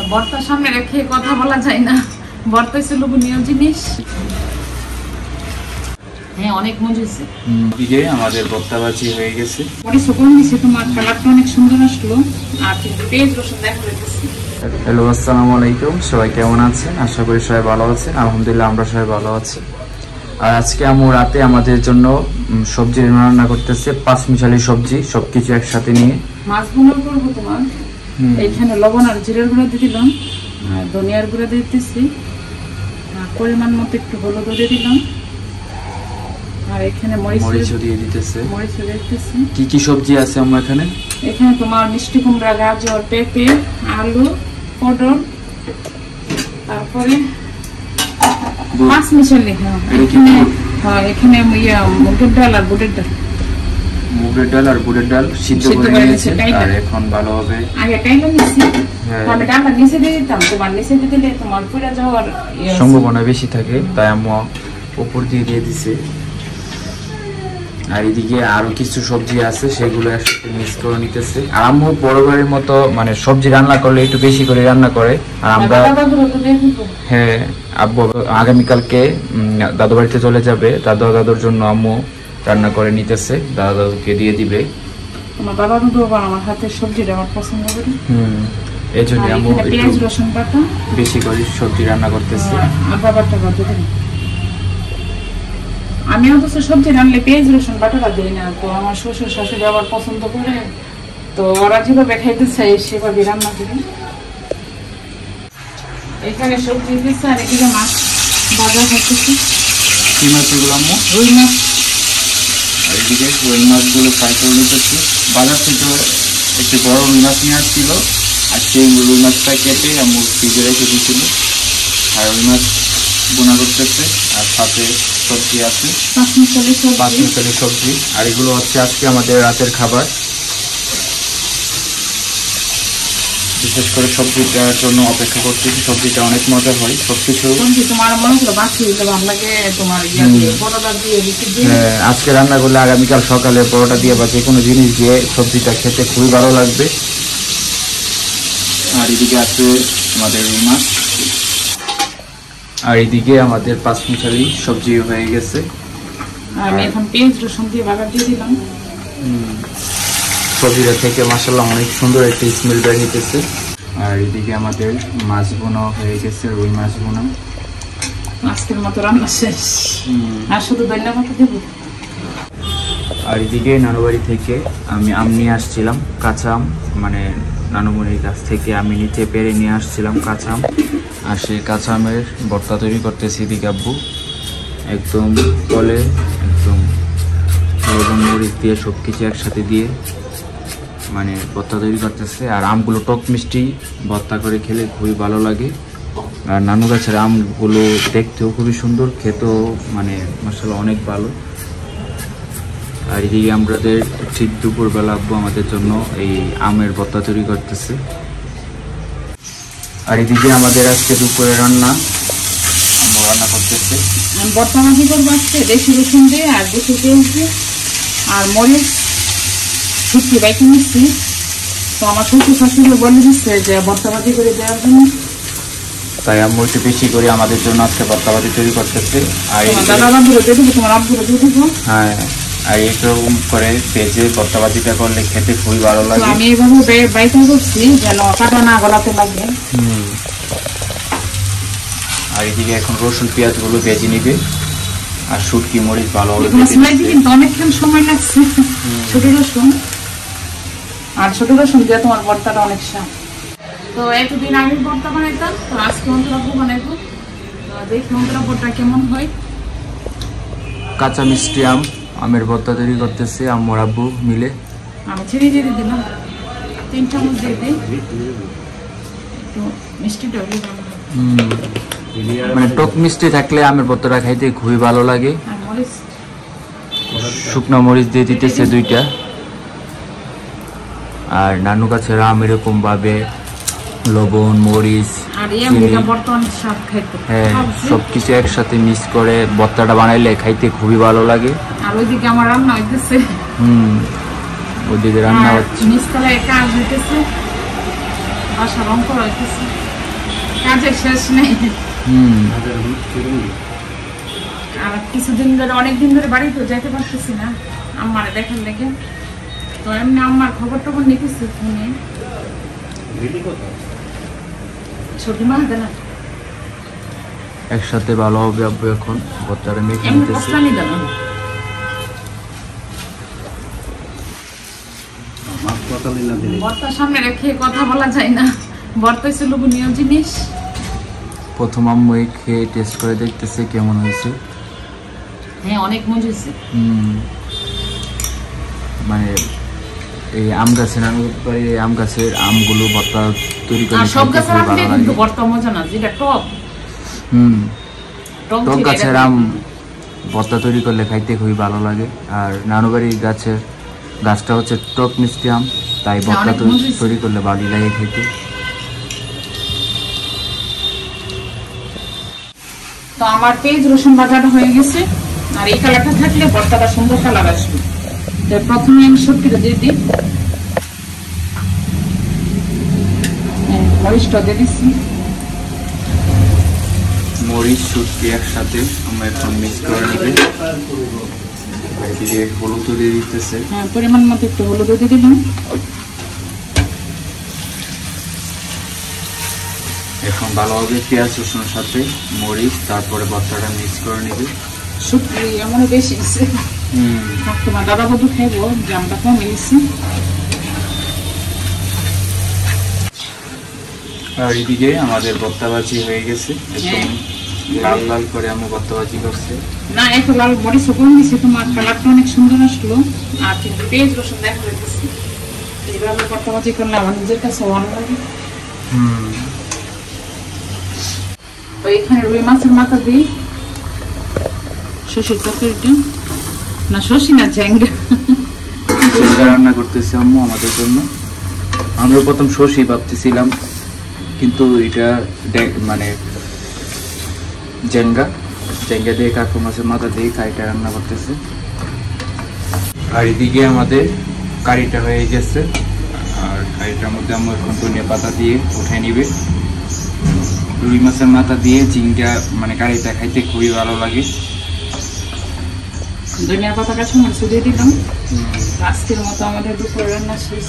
ভর্তা সামনে রেখে কথা বলা যায় না, ভর্তা হচ্ছে লোভনীয় জিনিস। হ্যাঁ, অনেক মজা হয়েছে। দিকে আমাদের ভর্তা ভাজি হয়ে গেছে। পরে সকল দিছে, তোমার কালারটা অনেক সুন্দর আসলো। আর কিন্তু পেঁয়াজ রসুন দেখা যাচ্ছে। হ্যালো, আসসালামু আলাইকুম। সবাই কেমন আছেন? আশা করি সবাই ভালো আছেন। আলহামদুলিল্লাহ, আমরা সবাই ভালো আছি। আর আজকে আম্মু রাতে আমাদের জন্য সবজি রান্না করতেছে, পাঁচমিশালি সবজি, সবকিছু একসাথে নিয়ে মাছ ভুনা করবো তোমার। এইখানে লবণ আর জিরার গুঁড়া দিয়ে দিলাম, আর ধনিয়ার গুঁড়া দিয়ে দিতেছি, আর পরিমাণ মতো একটু হলুদ দিয়ে দিলাম, আর এখানে মরিচও দিয়ে দিতেছে। কি কি সবজি আছে আমার এখানে? এখানে তোমার মিষ্টি কুমড়া, গাজর, পেঁপে, আলু, পটল, তারপরে পাঁচমিশালি। এখানে মুগের ডাল আর বুটের ডাল। মুগের ডাল আর বুটের ডাল সিদ্ধ করে নিয়েছি, আর এখন ভালোভাবে আগে টাইলা নিয়েছি। আমি ডালটা নিচে দিয়ে দিতাম, তোমার নিচে দিয়ে দিলে তোমার পুরা যাওয়ার সম্ভাবনা বেশি থাকে, তাই আম্মু উপর দিয়ে দিছে। আর এদিকে আরো কিছু সবজি আছে, সেগুলো একসাথে মিক্স করে নিতেছে। আর আম্মু বরাবরের মতো মানে সবজি রান্না করলে একটু বেশি করে রান্না করে। আর আমরা হ্যাঁ, আব্বু আগামীকালকে দাদু বাড়িতে চলে যাবে, দাদুর জন্য আম্মু রান্না করে নিতেছে, দাদুকে দিয়ে দিবে। আমার বাবা দাদু আমার হাতের সবজিটা আমার পছন্দ করে, এই জন্য আম্মু পেঁয়াজ রসুন বাটা বেশি করে সবজি রান্না করতেছে। আর বাবারটা বাদ দিই, আমি অবশ্য সবজি রান্নলে পেঁয়াজ রসুন বাটাটা দিই না, তো আমার শ্বশুর শাশুড়ি আবার পছন্দ করে, তো ওরা যেভাবে খাইতে চাই সেভাবে রান্না করি। এখানে সবজি দিচ্ছে, আর এদিকে মাছ ভাজা খাইতেছি। কি মাছ এগুলো আম্মু? রুই মাছ। আর এদিকে রুই মাছগুলো ফ্রাই করে নিতেছি। বাজার থেকে একটু বড় রুই মাছ নিয়ে আসছিল, আর সেই রুই মাছটা কেটে আম্মু ফ্রিজে রেখে দিয়েছিল। আর রুই মাছ বোনা করতেছে, আর সাথে সবজি আছে, পাঁচমিশালি সবজি। আর এগুলো হচ্ছে আজকে আমাদের রাতের খাবার। বিশেষ করে সবজিটার জন্য অপেক্ষা করতেছি, সবজিটা অনেক মজা হয়। সবকিছু আজকে রান্না করলে আগামীকাল সকালে পরোটা দিয়ে বা যে কোনো জিনিস দিয়ে সবজিটা খেতে খুবই ভালো লাগবে। আর এদিকে আছে আমাদের রুই মাছ, আর এদিকে আমাদের পাঁচমিশালি সবজি হয়ে গেছে। আমি এখন পেঁয়াজ রসুন দিয়ে বাগার দিয়ে দিলাম। সবজিটা থেকে মাশাআল্লাহ অনেক সুন্দর একটা স্মেল বের হইতেছে। আর এদিকে আমাদের মাছ বোনা হয়ে গেছে, রুই মাছ বোনা। আজকের মতো রান্না শেষ, আর শুধু ধন্যবাদ দেব। আর এদিকে নানুবাড়ি থেকে আমি আম নিয়ে আসছিলাম, কাঁচা আম, মানে নানুমণির কাছ থেকে আমি নিচে পেরে নিয়ে আসছিলাম কাঁচা আম। আর সেই কাঁচা আমের ভর্তা তৈরি করতেছি এদিকে আব্বু, একদম কলে একদম লবণ মরিচ দিয়ে সব কিছু একসাথে দিয়ে মানে ভর্তা তৈরি করতেছে। আর আমগুলো টক মিষ্টি ভর্তা করে খেলে খুবই ভালো লাগে। আর নানু গাছের আমগুলো দেখতেও খুবই সুন্দর, খেতেও মানে মাশাআল্লাহ অনেক ভালো। আর এদিকে আমাদের ঠিক দুপুরবেলা আব্বু আমাদের জন্য এই আমের ভর্তা তৈরি করতেছে। আর এদিকে আমাদের আজকে দুপুরে রান্না করতেছে, ভর্তা ভাজি করবো আজকে দেশি রসুন দিয়ে, আর দেশি পেঁয়াজ দিয়ে, আর মরিচ শুকিয়ে বাইকে নিচ্ছি। তো আমার শ্বশুর শাশুড়ি বলে দিচ্ছে যে ভর্তা ভাজি করে দেওয়ার জন্য, তাই আম্মু একটু বেশি করে আমাদের জন্য আজকে ভর্তা ভাজি তৈরি করতেছে। আর দাদা বাবুরা দিয়ে দেবো, তোমার আব্বুরা দিয়ে দেবো। হ্যাঁ, আর এরকম করে ভেজে ভর্তা ভাজিটা করলে খেতে খুবই ভালো লাগে। আমি এইভাবে বাইকে করছি যেন কাটা না গলাতে লাগে। আর এদিকে এখন রসুন পেঁয়াজ গুলো ভেজে নিবে, আর শুটকি মরিচ ভালো কিন্তু অনেকক্ষণ সময় লাগছে। ছোট রসুন আর ছোট রসুন দিয়ে তোমার ভর্তাটা অনেক স্বাদ। তো এতদিন আমি ভর্তা বানাইতাম, তো আজকে অন্তরাব্বু বানাইবো, দেখি অন্তরাব্বুটা কেমন হয়। কাঁচা মিষ্টি আমের ভর্তা তৈরি করতেছে আম্মু আব্বু মিলে। আমি ছেড়ে দিয়ে দিলাম, 3 চামচ দিয়ে দিই, একটু মিষ্টিটা হলে ভালো হয়। মানে টক মিষ্টি থাকলে আমের ভর্তাটা খাইতে খুবই ভালো লাগে। শুকনো মরিচ দিয়ে দিতেছে 2টা। আর নানু গাছের আম এরকম ভাবে লবণ মরিচ হ্যাঁ সবকিছু একসাথে মিক্স করে ভর্তাটা বানাইলে খাইতে খুবই ভালো লাগে। আর ওইদিকে আমার রান্না হইতেছে, ওইদিকে রান্না হচ্ছে, নিচতলায় কাজ হইতেছে, বাসা রং করা হইতেছে। কাজের শেষ নেই। হুম আর কিছুদিন ধরে অনেকদিন ধরে বাড়িতে যাইতে পারতেছি না আম্মারে দেখার লেগে, তো এমনি আম্মার খবর টবর নিতেছি ফোনে। ছোট মা দেনা একসাথে ভালো হবে আব্বু। এখন ভর্তাটা মেখে এমনি নিতেছে। কষ্টানি দেনা ভর্তার সামনে রেখে কথা বলা যায় না, ভর্তা হচ্ছে লোভনীয় জিনিস। প্রথম আম্মু খেয়ে টেস্ট করে দেখতেছে কেমন হয়েছে। হ্যাঁ অনেক মজা হয়েছে। মানে এই আম গাছের আম গাছের আমগুলো ভর্তা তৈরি করে আর সব খেতে গাছের খুবই আম ভালো দিয়ে লাগে। কিন্তু ভর্তা মজা না, যেটা টক টক ছিল গাছের এটা আম ভর্তা তৈরি করলে খাইতে খুবই ভালো লাগে। আর নানুবাড়ির গাছটা হচ্ছে টক মিষ্টি আম, তাই ভর্তা অনেক মজা হয়েছে। তৈরি করলে ভালোই লাগে খেতে। তো আমার পেঁয়াজ রসুন বাটাটা হয়ে গেছে, আর এই কালারটা থাকলে ভর্তাটা সুন্দর কালার আসবে। তো প্রথমে আমি সবজিটা দিয়ে দিই, মরিচটা দিয়ে দিচ্ছি। মরিচ শুটকি একসাথে আমরা এখন মিক্স করে নিবে। এদিকে হলুদ দিয়ে দিতেছে। হ্যাঁ পরিমাণ মতো একটু হলুদ দিয়ে দিলাম। এখন ভালোভাবে পেঁয়াজ রসুনের সাথে মরিচ তারপরে ভর্তাটা মিক্স করে নিবে। শুটকি এমন বেশি আছে, তোমার দাদা বধু খাইবো যে আমরা কম মিলিছি। আর এদিকে আমাদের ভর্তা ভাজি হয়ে গেছে, একদম লাল লাল করে আমরা ভর্তা ভাজি করছে। না এত লাল মরিচ কম দিছে, তোমার কালারটা অনেক সুন্দর আসলো। আর কিন্তু পেঁয়াজ রসুন দেখা যাচ্ছে, এইভাবে ভর্তা ভাজি করলে আমার নিজের কাছে ভালো লাগে। তো এখানে রুই মাছের মাথা দিই, শশীর তরকারিটা না শশী না ঝ্যাংরা রান্না করতেছে আম্মু আমাদের জন্য। আমরা প্রথম সর্ষে ভাবতেছিলাম, কিন্তু এটা মানে জেঙ্গা দিয়ে কাকু মাছের মাথা দিয়ে কারিটা রান্না করতেছে। আর এদিকে আমাদের কারিটা হয়ে গেছে, আর কারিটার মধ্যে আমরা এখন ধনিয়া পাতা দিয়ে উঠে নিবে। রুই মাছের মাথা দিয়ে ঝিঙ্গা মানে কারিটা খাইতে খুবই ভালো লাগে। ধনিয়া পাতা কাঁচা মরিচ দিয়ে দিলাম। আজকের মতো আমাদের দুপুর রান্না শেষ।